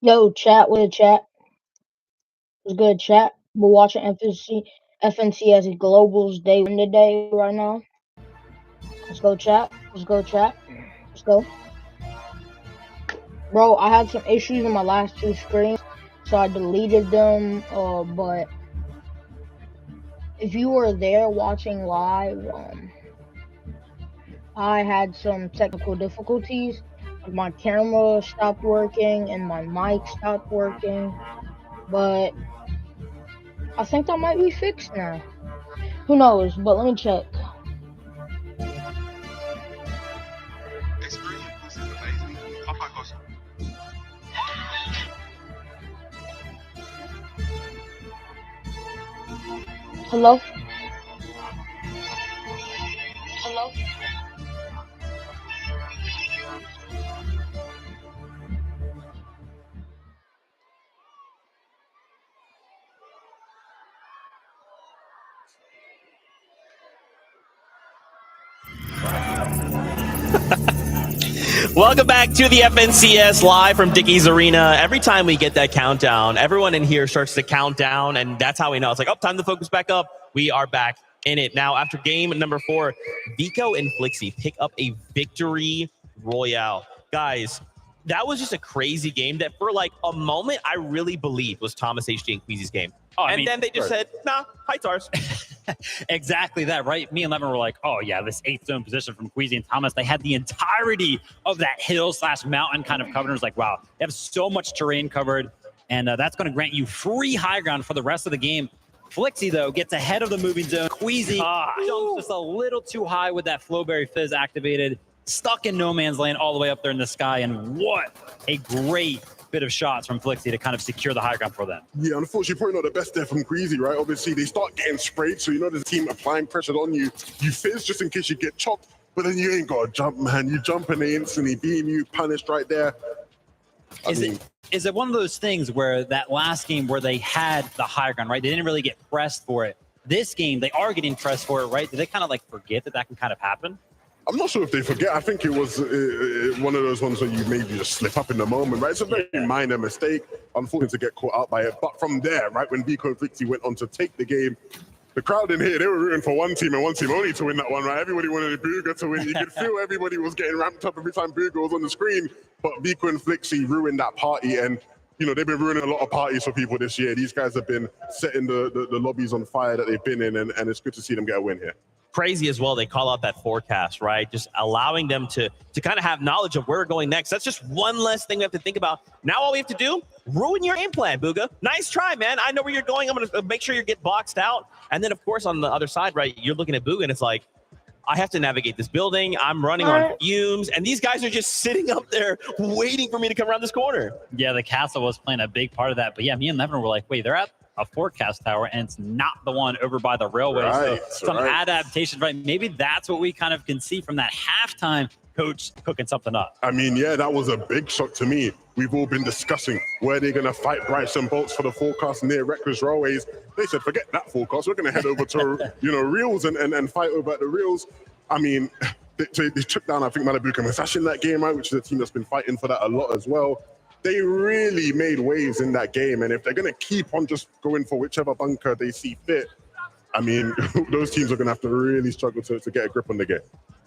Yo, chat with a chat. It's good chat. We're watching FNC as a Globals Day win today right now. Let's go chat. Let's go chat. Let's go. Bro, I had some issues in my last two streams, so I deleted them. But if you were there watching live, I had some technical difficulties. Like my camera stopped working and my mic stopped working. But I think that might be fixed now. Who knows? But let me check. Hello? Hello? Welcome back to the FNCS live from Dickey's Arena. Every time we get that countdown, everyone in here starts to count down, and that's how we know. It's like, oh, time to focus back up. We are back in it. Now, after game number 4, Vico and Flixie pick up a victory royale. Guys, that was just a crazy game that for like a moment I really believed was Thomas HG and Queasy's game. Then they just said, nah, Heights ours. Exactly that, right? Me and Levin were like, oh yeah, this 8th zone position from Queasy and Thomas. They had the entirety of that hill/mountain kind of covered. It was like, wow, they have so much terrain covered, and that's going to grant you free high ground for the rest of the game. Flixie, though, gets ahead of the moving zone. Queasy jumps just a little too high with that Flowberry Fizz activated, stuck in no man's land all the way up there in the sky, and what a great bit of shots from Flixie to kind of secure the high ground for them. Yeah, unfortunately, probably not the best there from Queasy, right? Obviously, they start getting sprayed, so you know there's a team applying pressure on you. You fizz just in case you get chopped, but then you ain't got to jump, man. You jump and they instantly beam you, punished right there. Is it one of those things where that last game where they had the high ground, right? They didn't really get pressed for it. This game, they are getting pressed for it, right? Do they kind of like forget that can kind of happen? I'm not sure if they forget. I think it was one of those ones where you maybe just slip up in the moment, right? It's a very minor mistake. Unfortunate to get caught out by it. But from there, right, when Vico and Flixie went on to take the game, the crowd in here, they were rooting for one team and one team only to win that one, right? Everybody wanted Booga to win. You could feel everybody was getting ramped up every time Booga was on the screen. But Vico and Flixie ruined that party. And, you know, they've been ruining a lot of parties for people this year. These guys have been setting the lobbies on fire that they've been in. And it's good to see them get a win here. Crazy as well. They call out that forecast, right? Just allowing them to kind of have knowledge of where we're going next. That's just one less thing we have to think about. Now all we have to do, ruin your game plan, Booga. Nice try, man. I know where you're going. I'm going to make sure you get boxed out. And then, of course, on the other side, right, you're looking at Booga, and it's like, I have to navigate this building. I'm running on fumes, and these guys are just sitting up there waiting for me to come around this corner. Yeah, the castle was playing a big part of that. But yeah, me and Levin were like, wait, they're at a forecast tower, and it's not the one over by the railway. Right, so some adaptations, right? Maybe that's what we kind of can see from that halftime coach cooking something up. I mean, yeah, that was a big shock to me. We've all been discussing where they're going to fight Bryson Bolts for the forecast near Reckless Railways. They said, forget that forecast. We're going to head over to, Reels and fight over at the Reels. I mean, they took down, I think, Malibu Masashi in that game, right, which is a team that's been fighting for that a lot as well. They really made waves in that game. And if they're going to keep on just going for whichever bunker they see fit, I mean, those teams are going to have to really struggle to get a grip on the game.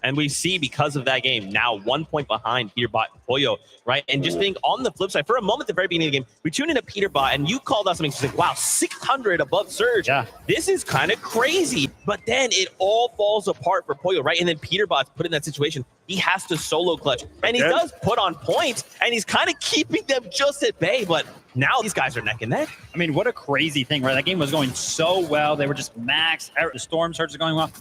And we see because of that game, now 1 point behind Peterbot and Pollo, right? And just being on the flip side, for a moment at the very beginning of the game, we tuned into Peterbot, and you called out something, she's like, wow, 600 above Surge. Yeah. This is kind of crazy. But then it all falls apart for Pollo, right? And then Peterbot's put in that situation. He has to solo clutch. And he does put on points, and he's kind of keeping them just at bay. But now these guys are neck and neck. I mean, what a crazy thing, right? That game was going so well. They were just maxed. The storm surge is going well.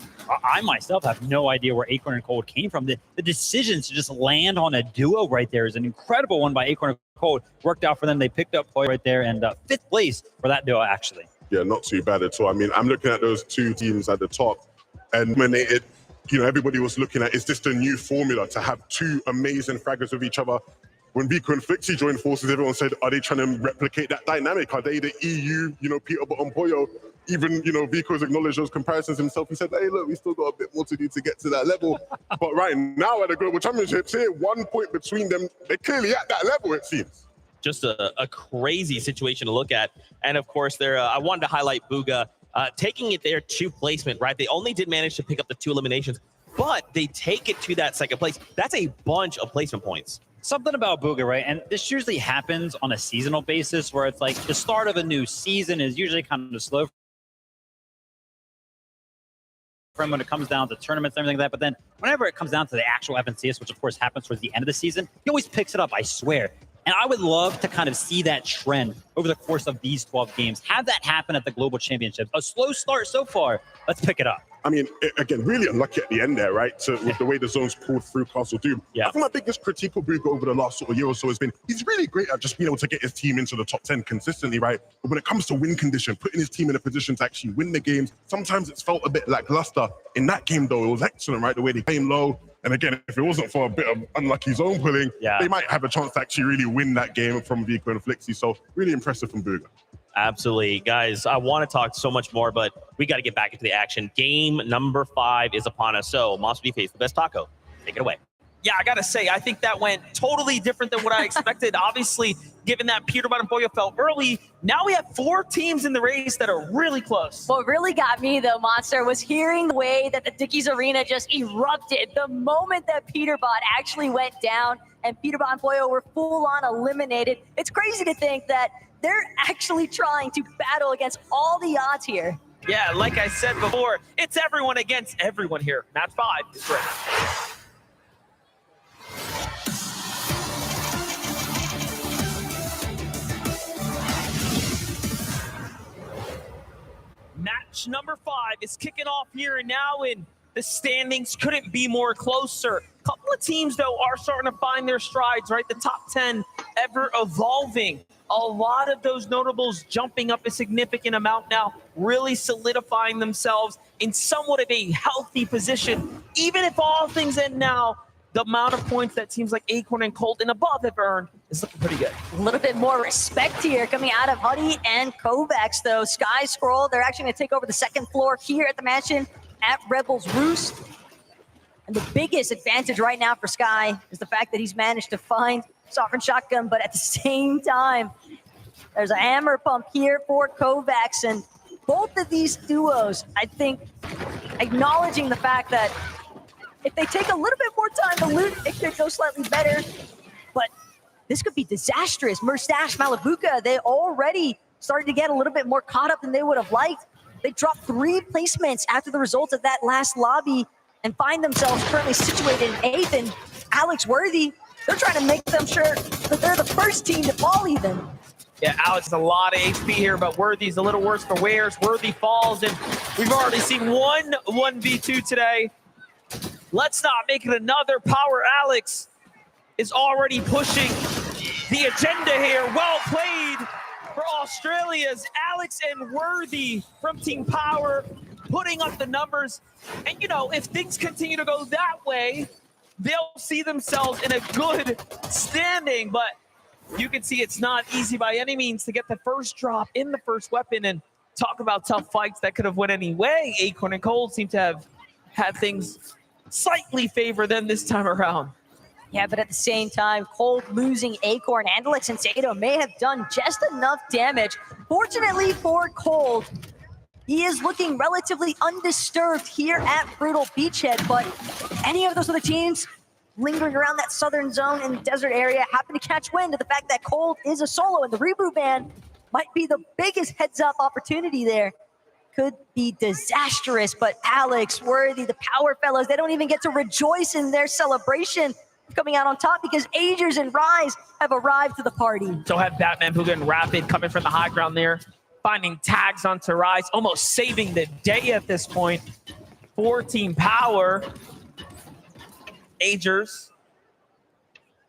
I myself have no idea where Acorn and Cold came from. The decisions to just land on a duo right there is an incredible one by Acorn and Cold. Worked out for them. They picked up Pollo right there, and 5th place for that duo, actually. Yeah, not too bad at all. I mean, I'm looking at those two teams at the top, and when everybody was looking at, is this the new formula to have two amazing fraggers with each other? When Vico and Flixie joined forces, everyone said, are they trying to replicate that dynamic? Are they the EU, Peterbot and Pollo? Even, Vico's acknowledged those comparisons himself. He said, hey, look, we still got a bit more to do to get to that level. But right now at the Global Championships here, 1 point between them, they're clearly at that level, it seems. just a crazy situation to look at. And of course, I wanted to highlight Bugha taking it there to placement, right? They only did manage to pick up the 2 eliminations, but they take it to that second place. That's a bunch of placement points. Something about Bugha, right? And this usually happens on a seasonal basis where it's like the start of a new season is usually kind of slow from when it comes down to tournaments and everything like that. But then whenever it comes down to the actual FNCS, which of course happens towards the end of the season, he always picks it up, I swear. And I would love to kind of see that trend over the course of these 12 games. Have that happen at the Global Championships. A slow start so far. Let's pick it up. I mean, again, really unlucky at the end there, right? With the way the zones pulled through Castle Doom. Yeah. I think my biggest critique of Bugha over the last sort of year or so has been he's really great at just being able to get his team into the top 10 consistently, right? But when it comes to win condition, putting his team in a position to actually win the games, sometimes it's felt a bit lackluster. In that game, though, it was excellent, right? The way they came low. And again, if it wasn't for a bit of unlucky zone pulling, they might have a chance to actually really win that game from Vico and Flixie. So really impressive from Bugha. Absolutely. Guys, I want to talk so much more, but we got to get back into the action. Game number 5 is upon us. So, Monster Face, the best taco. Take it away. Yeah, I got to say, I think that went totally different than what I expected. Obviously, given that Peterbot and Boyo fell early, now we have 4 teams in the race that are really close. What really got me, though, Monster, was hearing the way that the Dickies Arena just erupted the moment that Peterbot actually went down and Peterbot and Boyo were full-on eliminated. It's crazy to think that they're actually trying to battle against all the odds here. Yeah, like I said before, it's everyone against everyone here. Match 5 is ready. Match number 5 is kicking off here and now, and the standings couldn't be more closer. A couple of teams, though, are starting to find their strides, right? The top 10 ever evolving. A lot of those notables jumping up a significant amount now, really solidifying themselves in somewhat of a healthy position. Even if all things end now, the amount of points that teams like Acorn and Colt and above have earned is looking pretty good. A little bit more respect here coming out of Huddy and Kovacs, though. Sky Scroll, they're actually going to take over the second floor here at the mansion at Rebels Roost. And the biggest advantage right now for Sky is the fact that he's managed to find Sovereign Shotgun, but at the same time, there's a hammer pump here for Kovacs. And both of these duos, I think, acknowledging the fact that if they take a little bit more time to loot, it could go slightly better. But this could be disastrous. Murstache, Malabuka, they already started to get a little bit more caught up than they would have liked. They dropped 3 placements after the results of that last lobby and find themselves currently situated in 8th. And Alex Worthy, they're trying to make them sure that they're the first team to fall even. Yeah, Alex has a lot of HP here, but Worthy's a little worse for wears. Worthy falls, and we've already seen one 1v2 today. Let's not make it another. Power Alex is already pushing the agenda here. Well played for Australia's Alex and Worthy from Team Power, putting up the numbers. And, you know, if things continue to go that way, they'll see themselves in a good standing. But you can see it's not easy by any means to get the first drop in the first weapon. And talk about tough fights that could have went any way. Acorn and Cold seem to have had things slightly favor them this time around. Yeah, but at the same time, Cold losing Acorn and Alex and Sato may have done just enough damage. Fortunately for Cold, he is looking relatively undisturbed here at Brutal Beachhead, but any of those other teams lingering around that southern zone in the desert area happen to catch wind of the fact that Cold is a solo, and the reboot ban might be the biggest heads-up opportunity there. Could be disastrous, but Alex, Worthy, the Power Fellows, they don't even get to rejoice in their celebration coming out on top because Agers and Rise have arrived to the party. So have Batman, Bugha, and Rapid coming from the high ground there, finding tags onto Rise, almost saving the day at this point for Team Power. Agers,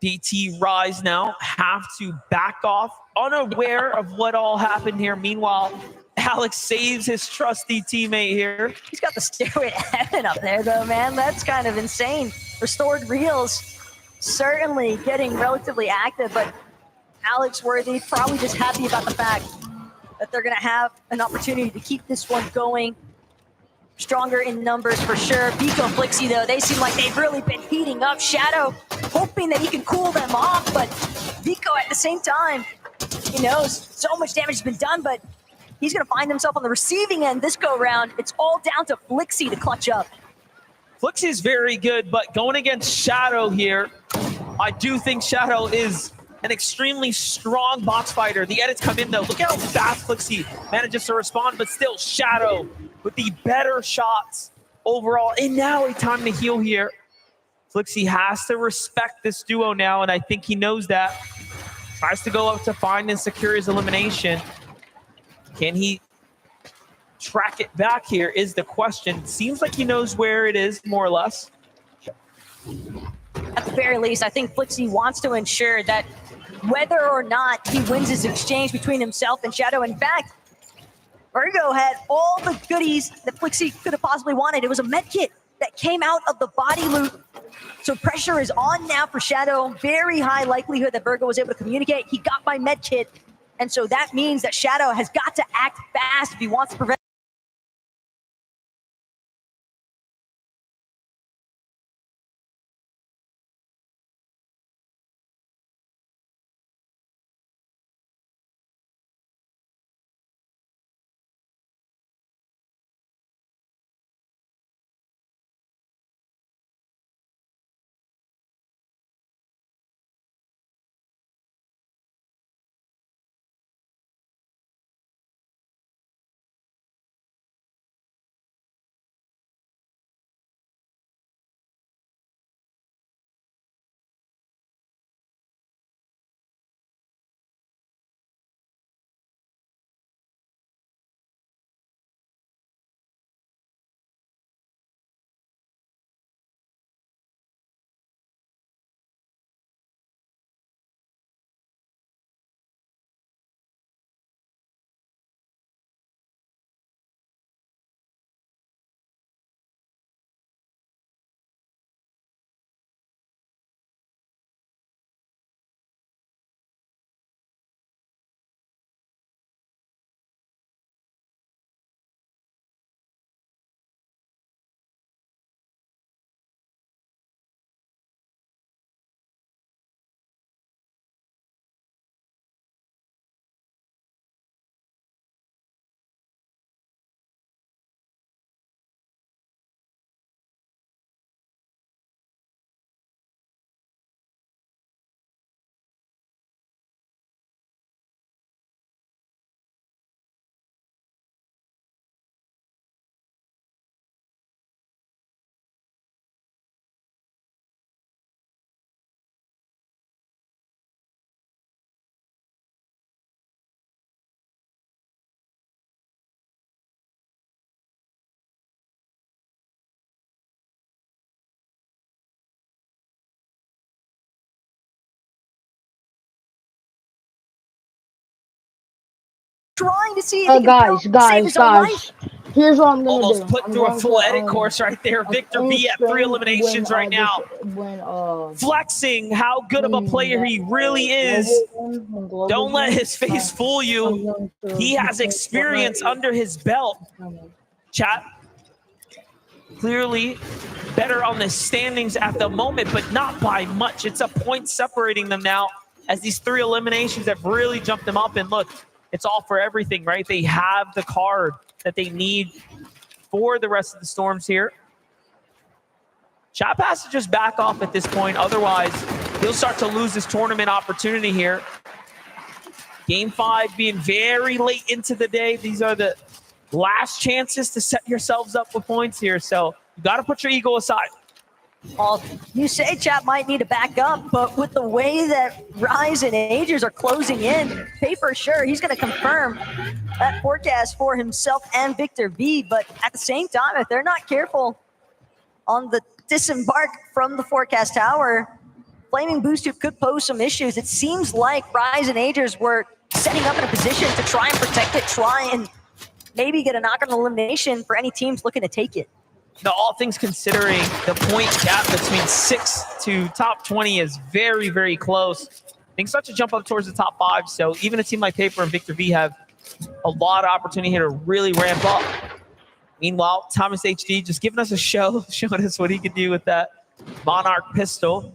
DT, Rise now have to back off, unaware of what all happened here. Meanwhile, Alex saves his trusty teammate here. He's got the stairway to heaven up there, though, man. That's kind of insane. Restored Reels certainly getting relatively active, but Alex Worthy probably just happy about the fact that they're going to have an opportunity to keep this one going. Stronger in numbers for sure. Vico and Flixie, though, they seem like they've really been heating up. Shadow hoping that he can cool them off, but Vico at the same time, he knows so much damage has been done, but he's going to find himself on the receiving end this go-round. It's all down to Flixie to clutch up. Flixie is very good, but going against Shadow here, I do think Shadow is an extremely strong box fighter. The edits come in though. Look at how fast Flixie manages to respond, but still Shadow with the better shots overall. And now a time to heal here. Flixie has to respect this duo now, and I think he knows that. Tries to go up to find and secure his elimination. Can he track it back here is the question. Seems like he knows where it is, more or less. At the very least, I think Flixie wants to ensure that whether or not he wins his exchange between himself and Shadow. In fact, Virgo had all the goodies that Flixie could have possibly wanted. It was a med kit that came out of the body loot. So pressure is on now for Shadow. Very high likelihood that Virgo was able to communicate. He got my med kit. And so that means that Shadow has got to act fast if he wants to prevent. Trying to see if he can save his own life. Here's what I'm gonna Almost do. put through a full edit course right there. Victor V at 3 eliminations right now. Flexing how good of a player he really is. Don't let his face fool you. He has experience under his belt. Chat. Clearly better on the standings at the moment, but not by much. It's a point separating them now as these 3 eliminations have really jumped them up. And look, it's all for everything, right? They have the card that they need for the rest of the Storms here. Chap has to just back off at this point. Otherwise, he'll start to lose his tournament opportunity here. Game 5 being very late into the day. These are the last chances to set yourselves up with points here. So you got to put your ego aside. Well, you say Chap might need to back up, but with the way that Rise and Agers are closing in, paper sure, he's going to confirm that forecast for himself and Victor V. But at the same time, if they're not careful on the disembark from the forecast tower, Flaming Boost Tube could pose some issues. It seems like Rise and Agers were setting up in a position to try and protect it, try and maybe get a knock-on elimination for any teams looking to take it. Now, all things considering, the point gap between 6 to top 20 is very, very close. Things start to jump up towards the top 5, so even a team like Paper and Victor V have a lot of opportunity here to really ramp up. Meanwhile, Thomas HD just giving us a show, showing us what he could do with that Monarch pistol.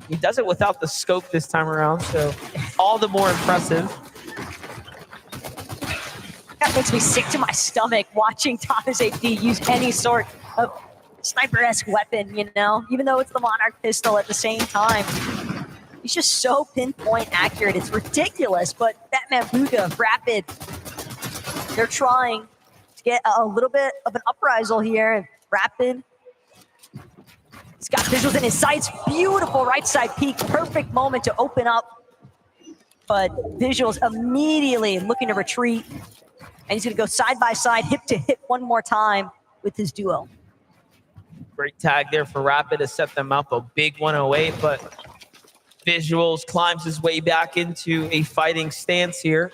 He does it without the scope this time around, so all the more impressive. That makes me sick to my stomach watching Thomas AD use any sort of sniper-esque weapon, you know, even though it's the Monarch pistol at the same time. He's just so pinpoint accurate. It's ridiculous, but Batman Bugha, Rapid, they're trying to get a little bit of an uprisal here. Rapid, he's got visuals in his sights. Beautiful right side peek. Perfect moment to open up. But visuals immediately looking to retreat. And he's going to go side by side, hip to hip one more time with his duo. Great tag there for Rapid to set them up. A big 108, but Visuals climbs his way back into a fighting stance here.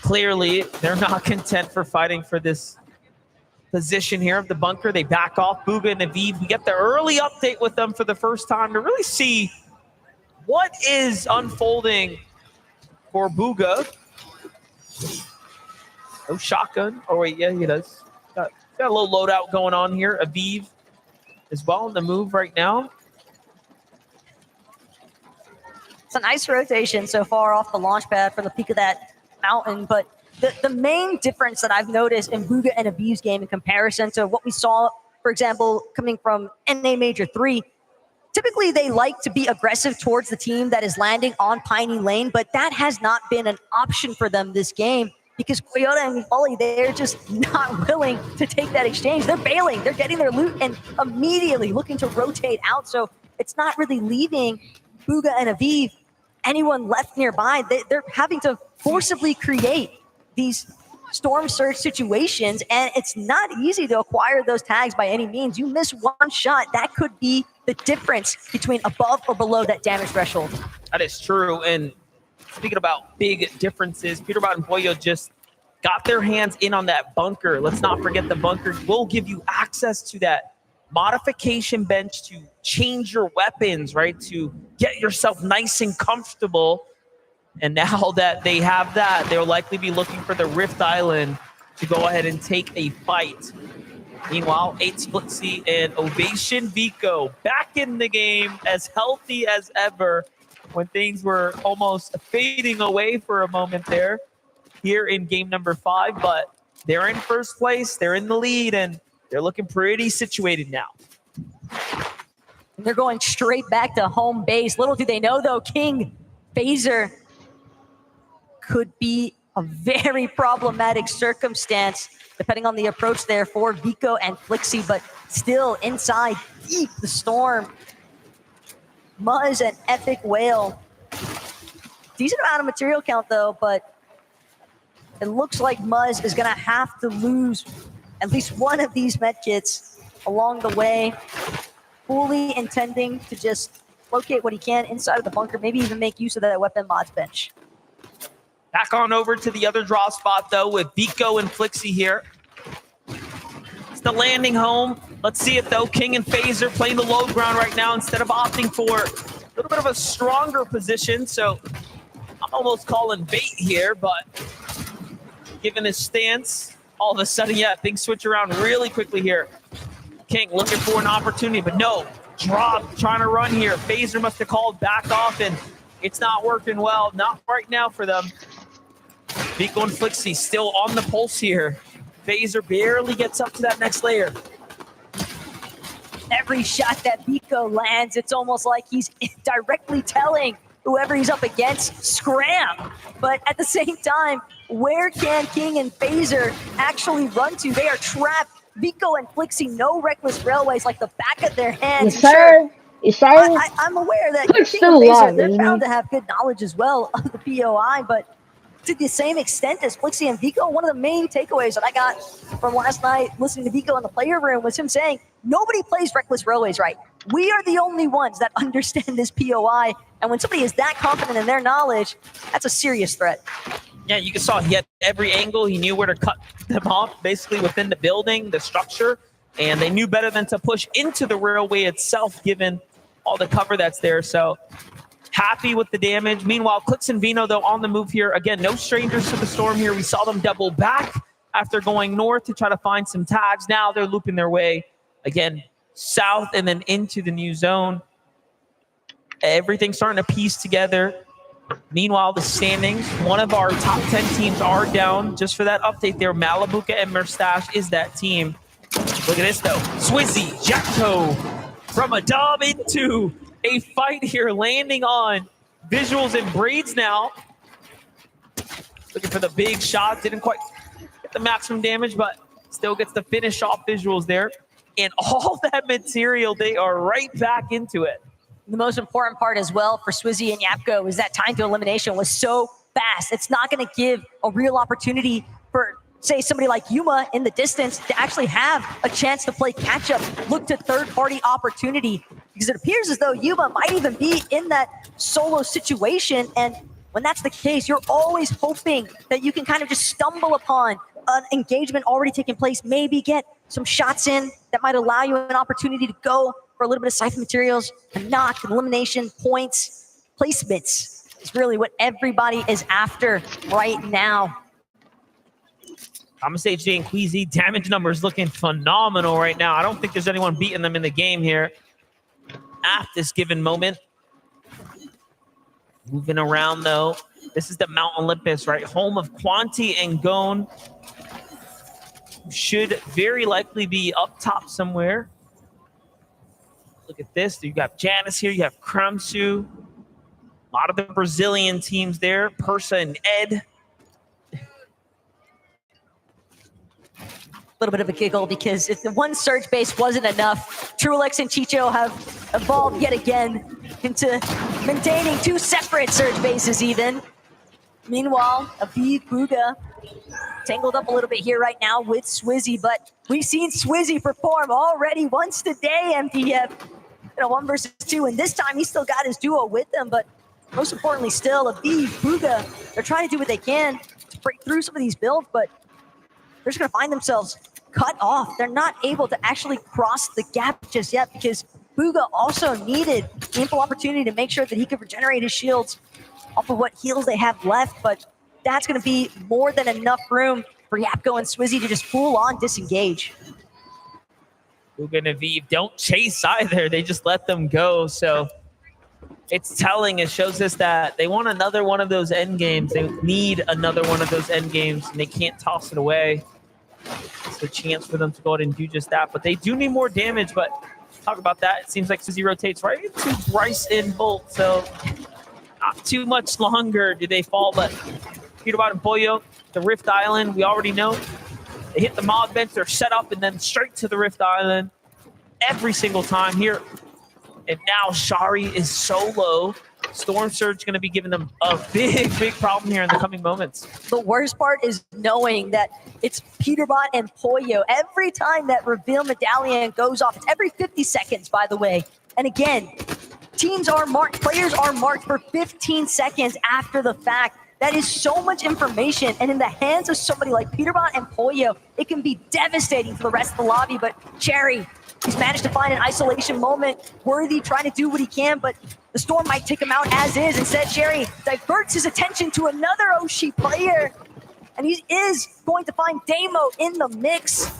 Clearly, they're not content for fighting for this position here of the bunker. They back off. Bugha and Aviv, we get the early update with them for the first time to really see what is unfolding for Bugha. No shotgun. Oh, wait, yeah, he does. Got a little loadout going on here. Aviv as well in the move right now. It's a nice rotation so far off the launch pad for the peak of that mountain, but the main difference that I've noticed in Bugha and Aviv's game in comparison to what we saw, for example, coming from NA Major 3, typically they like to be aggressive towards the team that is landing on Piney Lane, but that has not been an option for them this game because Toyota and Wally, they're just not willing to take that exchange. They're bailing, they're getting their loot and immediately looking to rotate out, so it's not really leaving Bugha and Aviv anyone left nearby. They're having to forcibly create these storm surge situations, and it's not easy to acquire those tags by any means. You miss one shot, that could be the difference between above or below that damage threshold. That is true, and speaking about big differences, Peterbot and Boyo just got their hands in on that bunker. Let's not forget the bunker will give you access to that modification bench to change your weapons, right? To get yourself nice and comfortable. And now that they have that, they'll likely be looking for the Rift Island to go ahead and take a fight. Meanwhile, 8 Splitsy and Ovation Vico back in the game, as healthy as ever when things were almost fading away for a moment there here in game number 5. But they're in first place, they're in the lead, and they're looking pretty situated now. And they're going straight back to home base. Little do they know, though, King Phaser could be a very problematic circumstance, depending on the approach there for Vico and Flixie, but still inside, deep the storm. Muzz and Epic Whale. Decent amount of material count, though, but it looks like Muzz is going to have to lose at least one of these medkits along the way, fully intending to just locate what he can inside of the bunker, maybe even make use of that weapon mods bench. Back on over to the other draw spot, though, with Vico and Flixie here. It's the landing home. Let's see it, though. King and Phaser playing the low ground right now instead of opting for a little bit of a stronger position. So I'm almost calling bait here, but given his stance, all of a sudden, yeah, things switch around really quickly here. King looking for an opportunity, but no. Drop, trying to run here. Phaser must have called back off, and it's not working well. Not right now for them. Vico and Flixie still on the pulse here. Phaser barely gets up to that next layer. Every shot that Vico lands, it's almost like he's directly telling whoever he's up against, scram. But at the same time, where can King and Phaser actually run to? They are trapped. Vico and Flixie, no reckless railways like the back of their hands. Yes, sir. Yes, sir. I'm aware that It's King still and Phaser, alive, they're isn't bound he? to have good knowledge as well of the POI, but to the same extent as Flixie and Vico, one of the main takeaways that I got from last night listening to Vico in the player room was him saying, nobody plays reckless railways right. We are the only ones that understand this POI, and when somebody is that confident in their knowledge, that's a serious threat. Yeah, you saw he had every angle. He knew where to cut them off, basically within the building, the structure, and they knew better than to push into the railway itself, given all the cover that's there. So happy with the damage. Meanwhile, Clix and Vino, though, on the move here. Again, no strangers to the storm here. We saw them double back after going north to try to find some tags. Now they're looping their way, again, south and then into the new zone. Everything's starting to piece together. Meanwhile, the standings, one of our top 10 teams are down. Just for that update there, Malabuka and Merstache is that team. Look at this, though. Swizzy, Jacko, from a dub into a fight here, landing on Visuals and Braids now. Looking for the big shot. Didn't quite get the maximum damage, but still gets to finish off Visuals there. And all that material, they are right back into it. The most important part as well for Swizzy and Yapko is that time to elimination was so fast. It's not going to give a real opportunity for, say, somebody like Yuma in the distance to actually have a chance to play catch-up, look to third-party opportunity, because it appears as though Yuma might even be in that solo situation. And when that's the case, you're always hoping that you can kind of just stumble upon an engagement already taking place, maybe get some shots in that might allow you an opportunity to go for a little bit of siphon materials, a knock, elimination, points, placements is really what everybody is after right now. Thomas HD and Queasy, damage numbers looking phenomenal right now. I don't think there's anyone beating them in the game here at this given moment. Moving around, though. This is the Mount Olympus, right? Home of Quanti and Gone. Should very likely be up top somewhere. Look at this. You got Janice here. You have Kramsu. A lot of the Brazilian teams there. Persa and Ed. A little bit of a giggle because if the one surge base wasn't enough, Trulex and Chicho have evolved yet again into maintaining two separate surge bases even. Meanwhile, Aviv Buga tangled up a little bit here right now with Swizzy, but we've seen Swizzy perform already once today, MDF. 1 versus 2, and this time he still got his duo with them, but most importantly still, Aviv Buga, they're trying to do what they can to break through some of these builds, but they're just going to find themselves cut off. They're not able to actually cross the gap just yet because Buga also needed ample opportunity to make sure that he could regenerate his shields off of what heals they have left, but that's going to be more than enough room for Yapko and Swizzy to just full on disengage. Buga and Aviv don't chase either. They just let them go. So it's telling. It shows us that they want another one of those end games. They need another one of those end games, and they can't toss it away. It's a chance for them to go ahead and do just that. But they do need more damage. But talk about that. It seems like Swizzy rotates right into Bryce and Bolt. So not too much longer do they fall. But Peterbot and Pollo, the Rift Island, we already know. They hit the mod bench, they're set up, and then straight to the Rift Island every single time here. And now Shari is solo. Storm Surge going to be giving them a big, big problem here in the coming moments. The worst part is knowing that it's Peterbot and Pollo. Every time that reveal medallion goes off, it's every 50 seconds, by the way. And again, teams are marked, players are marked for 15 seconds after the fact. That is so much information, and in the hands of somebody like Peterbot and Pollo, it can be devastating for the rest of the lobby, but Cherry, he's managed to find an isolation moment. Worthy trying to do what he can, but the storm might take him out as is. Instead, Cherry diverts his attention to another Oshi player, and he is going to find Damo in the mix. A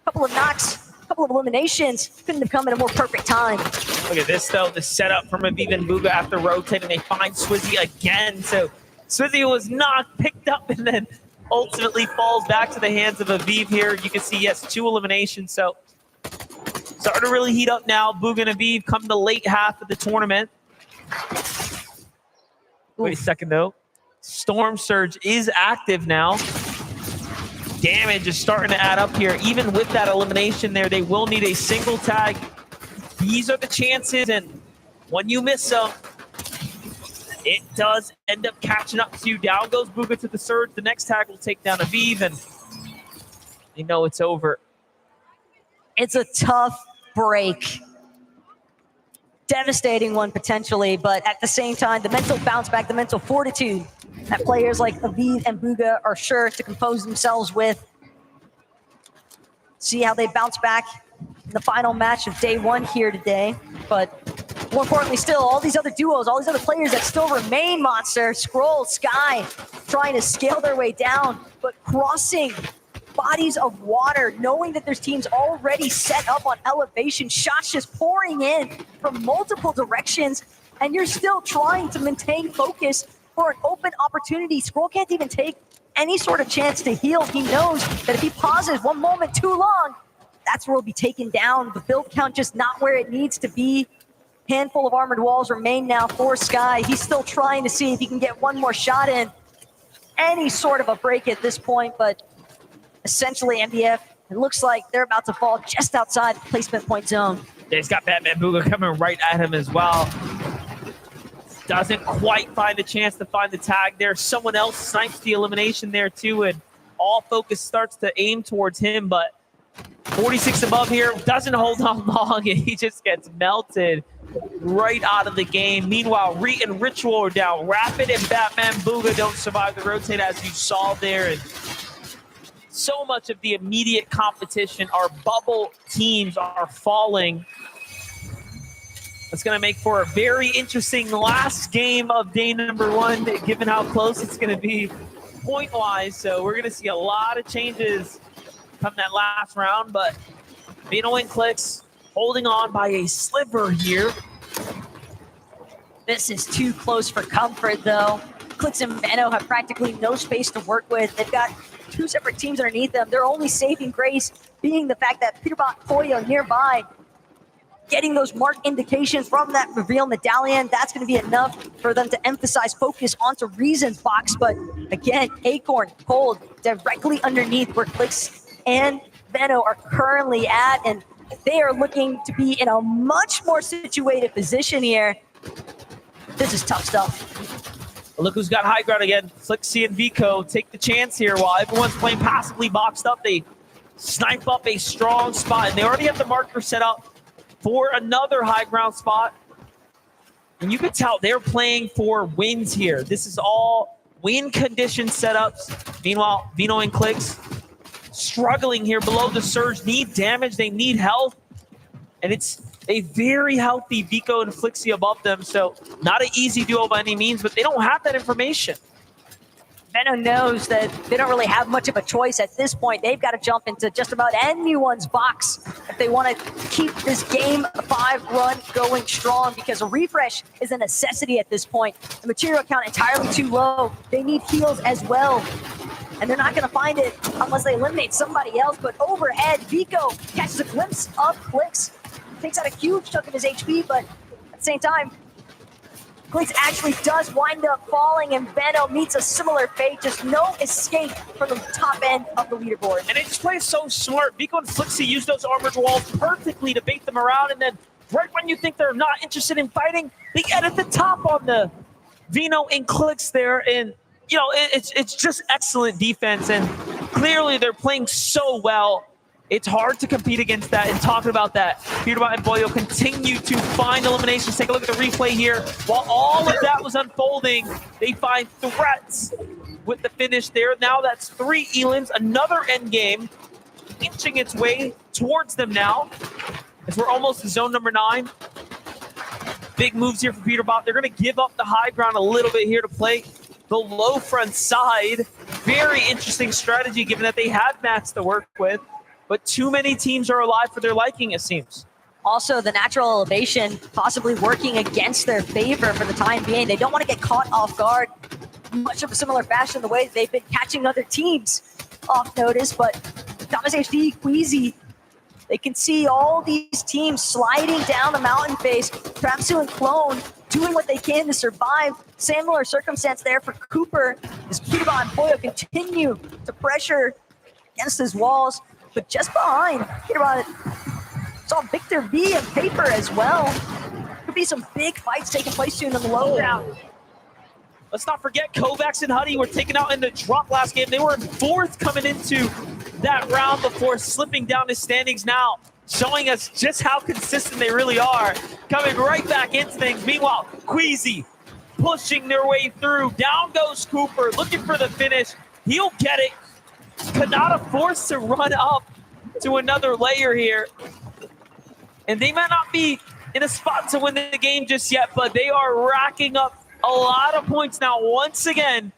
couple of knocks, a couple of eliminations. Couldn't have come at a more perfect time. Look at this, though, the setup from Aviv and Buga after rotating. They find Swizzy again, so Swizzy was knocked, picked up, and then ultimately falls back to the hands of Aviv here. You can see, yes, 2 eliminations. So starting to really heat up now. Buga and Aviv come to the late half of the tournament. Wait a second, though. Storm Surge is active now. Damage is starting to add up here. Even with that elimination there, they will need a single tag. These are the chances, and when you miss them, it does end up catching up to you. Down goes Buga to the Surge. The next tag will take down Aviv, and you know it's over. It's a tough break. Devastating one potentially, but at the same time, the mental bounce back, the mental fortitude that players like Aviv and Buga are sure to compose themselves with. See how they bounce back in the final match of day 1 here today, but more importantly still, all these other duos, all these other players that still remain, Monster, Scroll, Sky, trying to scale their way down, but crossing bodies of water, knowing that there's teams already set up on elevation, shots just pouring in from multiple directions. and you're still trying to maintain focus for an open opportunity. Scroll can't even take any sort of chance to heal. He knows that if he pauses one moment too long, that's where he'll be taken down. The build count just not where it needs to be. Handful of armored walls remain now for Sky. He's still trying to see if he can get one more shot in. Any sort of a break at this point, but essentially MDF, it looks like they're about to fall just outside the placement point zone. Yeah, he's got Batman Booga coming right at him as well. Doesn't quite find a chance to find the tag there. Someone else snipes the elimination there too, and all focus starts to aim towards him, but 46 above here doesn't hold on long, and he just gets melted right out of the game. Meanwhile, Reet and Ritual are down. Rapid and Batman Booga don't survive the rotate, as you saw there, and so much of the immediate competition, our bubble teams are falling. It's going to make for a very interesting last game of day number 1, given how close it's going to be point-wise. So we're going to see a lot of changes come that last round, but Vino and Clicks holding on by a sliver here. This is too close for comfort, though. Clicks and Veno have practically no space to work with. They've got 2 separate teams underneath them. Their only saving grace being the fact that Peterbot Koyo nearby, getting those mark indications from that reveal medallion. That's going to be enough for them to emphasize focus onto Reason's box. But again, Acorn, Cold, directly underneath where Clicks and Veno are currently at, and they are looking to be in a much more situated position here. This is tough stuff. Look who's got high ground again. Flixie and Vico take the chance here while everyone's playing passively boxed up. They snipe up a strong spot, and they already have the marker set up for another high ground spot. And you can tell they're playing for wins here. This is all win condition setups. Meanwhile, Vino and Clicks struggling here below the surge, need damage, they need health. And it's a very healthy Vico and Flixie above them, so not an easy duo by any means, but they don't have that information. Veno knows that they don't really have much of a choice at this point. They've got to jump into just about anyone's box if they want to keep this game 5 run going strong, because a refresh is a necessity at this point. The material count entirely too low. They need heals as well, and they're not going to find it unless they eliminate somebody else. But overhead, Vico catches a glimpse of Clicks, takes out a huge chunk of his HP, but at the same time, Clicks actually does wind up falling, and Veno meets a similar fate. Just no escape from the top end of the leaderboard. And they just play so smart. Vico and Flixie use those armored walls perfectly to bait them around, and then right when you think they're not interested in fighting, they get at the top on the Vino and Clicks there, and you know, it's just excellent defense, and clearly they're playing so well. It's hard to compete against that. And talking about that, Peterbot and Boyo continue to find eliminations. Take a look at the replay here. While all of that was unfolding, they find threats with the finish there. Now that's 3 Elans, another end game, inching its way towards them now, as we're almost to zone number 9. Big moves here for Peterbot. They're going to give up the high ground a little bit here to play the low front side. Very interesting strategy, given that they had mats to work with. But too many teams are alive for their liking, it seems. Also, the natural elevation possibly working against their favor for the time being. They don't want to get caught off guard, much of a similar fashion the way they've been catching other teams off notice. But Thomas HD, Queasy, they can see all these teams sliding down the mountain face. Trapsu and Clone doing what they can to survive. Similar circumstance there for Cooper, as Peterbot and Boyo continue to pressure against his walls. But just behind, Peterbot saw Victor V and Paper as well. Could be some big fights taking place soon in the low ground. Let's not forget Kovacs and Huddy were taken out in the drop last game. They were in 4th coming into that round before slipping down the standings now, showing us just how consistent they really are, coming right back into things. Meanwhile, Queasy pushing their way through. Down goes Cooper, looking for the finish. He'll get it. Kanata forced to run up to another layer here. And they might not be in a spot to win the game just yet, but they are racking up a lot of points now once again,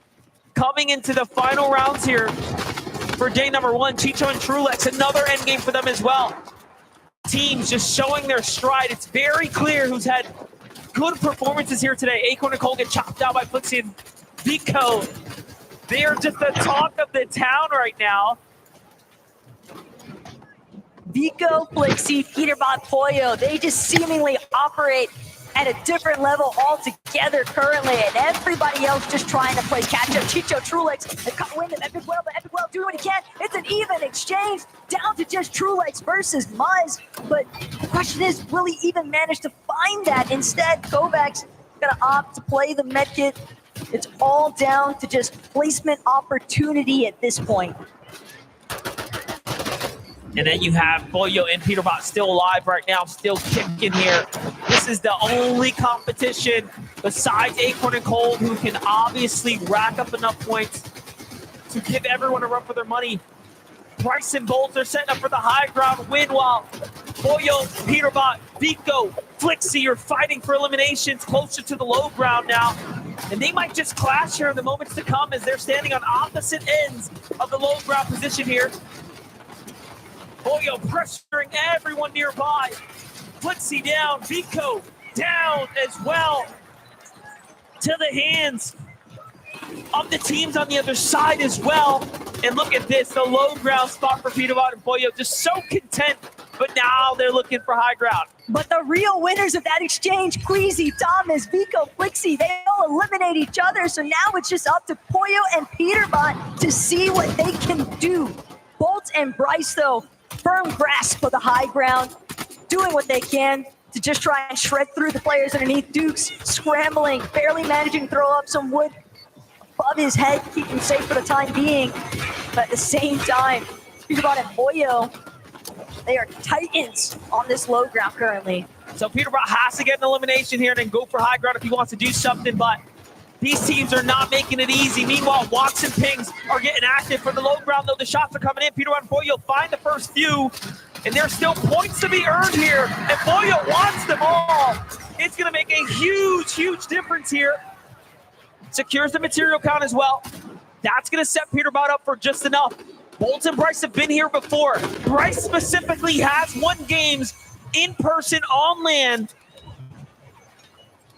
coming into the final rounds here for day number 1. Chicho and Trulex, another end game for them as well. Teams just showing their stride. It's very clear who's had good performances here today. Acorn and Cole get chopped out by Flixie and Vico. They are just the talk of the town right now. Vico, Flixie, Peterbot, Pollo, they just seemingly operate at a different level altogether currently, and everybody else just trying to play catch up. Chicho, Trulex, they caught wind of Epic Well, but Epic Well doing what he can. It's an even exchange down to just Trulex versus Muzz, but the question is, will he even manage to find that? Instead, Kovacs gonna opt to play the medkit. It's all down to just placement opportunity at this point. And then you have Pollo and Peterbot still alive right now, still kicking here. This is the only competition besides Acorn and Cold who can obviously rack up enough points to give everyone a run for their money. Bryce and Bolt are setting up for the high ground win while Pollo, Peterbot, Vico, Flixie are fighting for eliminations closer to the low ground now. And they might just clash here in the moments to come as they're standing on opposite ends of the low ground position here. Pollo pressuring everyone nearby. Flixie down, Vico down as well. To the hands of the teams on the other side as well. And look at this, the low ground spot for Peterbot and Pollo, just so content, but now they're looking for high ground. But the real winners of that exchange, Queasy, Thomas, Vico, Flixie, they all eliminate each other, so now it's just up to Pollo and Peterbot to see what they can do. Bolt and Bryce, though, firm grasp of the high ground, doing what they can to just try and shred through the players underneath. Dukes scrambling, barely managing to throw up some wood above his head, keep him safe for the time being. But at the same time, Peterbot and Pollo, they are titans on this low ground currently. So Peterbot has to get an elimination here and then go for high ground if he wants to do something, but these teams are not making it easy. Meanwhile, Watts and Pings are getting active for the low ground, though the shots are coming in. Peterbot and Pollo find the first few, and there's still points to be earned here, and Pollo wants them all. It's going to make a huge, huge difference here. Secures the material count as well. That's going to set Peterbot up for just enough. Bolt and Bryce have been here before. Bryce specifically has won games in person on land.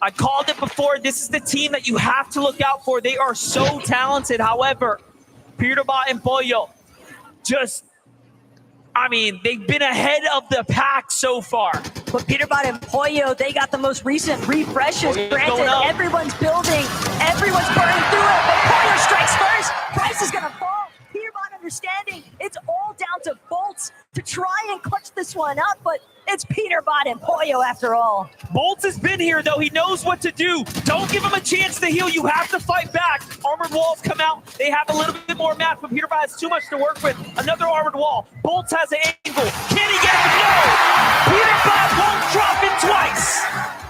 I called it before. This is the team that you have to look out for. They are so talented. However, Peterbot and Pollo just, I mean, they've been ahead of the pack so far. But Peterbot and Pollo, they got the most recent refreshes. Granted, everyone's building, everyone's burning through it, but Pollo strikes first. Bryce is going to fall. Peterbot understanding it's all down to Bolts to try and clutch this one up, but it's Peterbot and Pollo after all. Bolts has been here, though. He knows what to do. Don't give him a chance to heal. You have to fight back. Armored walls come out. They have a little bit more map, but Peterbot has too much to work with. Another armored wall. Bolts has an angle. Can he get it? No! Peterbot won't drop it twice.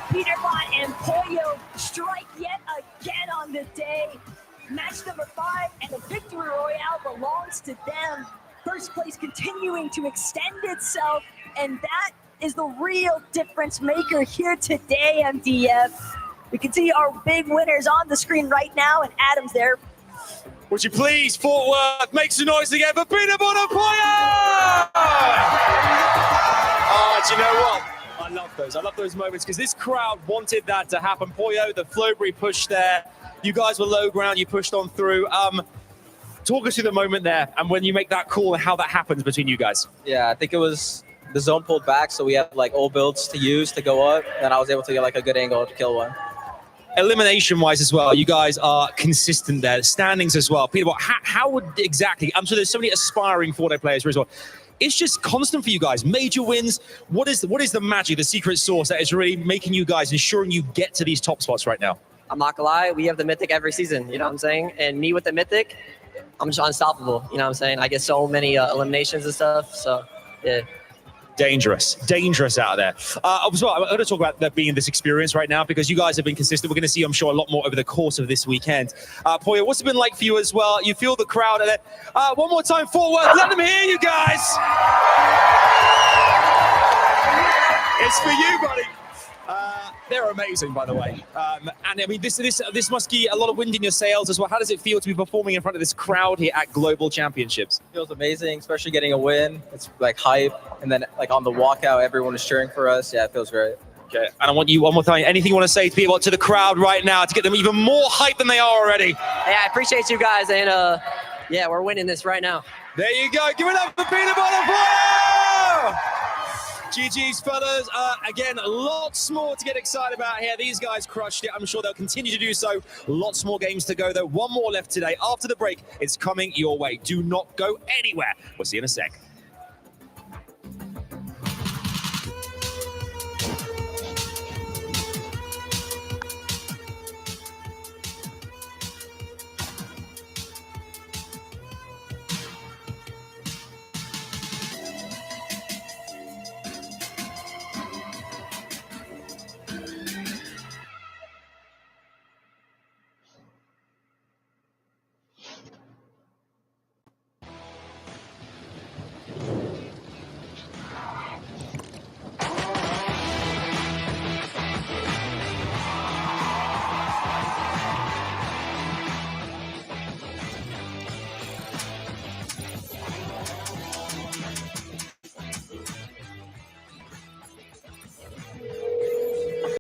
Peterbot and Pollo strike yet again on the day. Match number 5, and the victory royale belongs to them. First place continuing to extend itself, and that is the real difference maker here today, MDF. We can see our big winners on the screen right now, and Adam's there. Would you please, Fort Worth, make some noise again for Peterbot and Pollo! Oh, do you know what? I love those moments because this crowd wanted that to happen. Pollo, the Flowbury push there. You guys were low ground, you pushed on through. Talk us through the moment there and when you make that call and how that happens between you guys. Yeah, I think it was the zone pulled back, so we had like all builds to use to go up, and I was able to get like a good angle to kill one. Elimination-wise as well, you guys are consistent there. Standings as well. Peterbot, how would exactly, I'm sure there's so many aspiring Fortnite players here as well. It's just constant for you guys. Major wins. What is the magic, the secret sauce that is really making you guys, ensuring you get to these top spots right now? I'm not gonna lie, we have the Mythic every season, you know what I'm saying? And me with the Mythic, I'm just unstoppable, you know what I'm saying? I get so many eliminations and stuff, so yeah. Dangerous out there. As well, I'm going to talk about there being this experience right now because you guys have been consistent. We're going to see, I'm sure, a lot more over the course of this weekend. Pollo, what's it been like for you as well? You feel the crowd. One more time, Fort Worth. Let them hear you guys. It's for you, buddy. They're amazing, by the way. And I mean, this must be a lot of wind in your sails as well. How does it feel to be performing in front of this crowd here at Global Championships? It feels amazing, especially getting a win. It's like hype. And then like on the walkout, everyone is cheering for us. Yeah, it feels great. Okay, and I want you one more time. Anything you want to say to people, to the crowd right now, to get them even more hyped than they are already? Hey, I appreciate you guys, and yeah, we're winning this right now. There you go. Give it up for Peanut Butter Fire! GG's, fellas. Again, lots more to get excited about here. These guys crushed it. I'm sure they'll continue to do so. Lots more games to go, though. One more left today. After the break, it's coming your way. Do not go anywhere. We'll see you in a sec.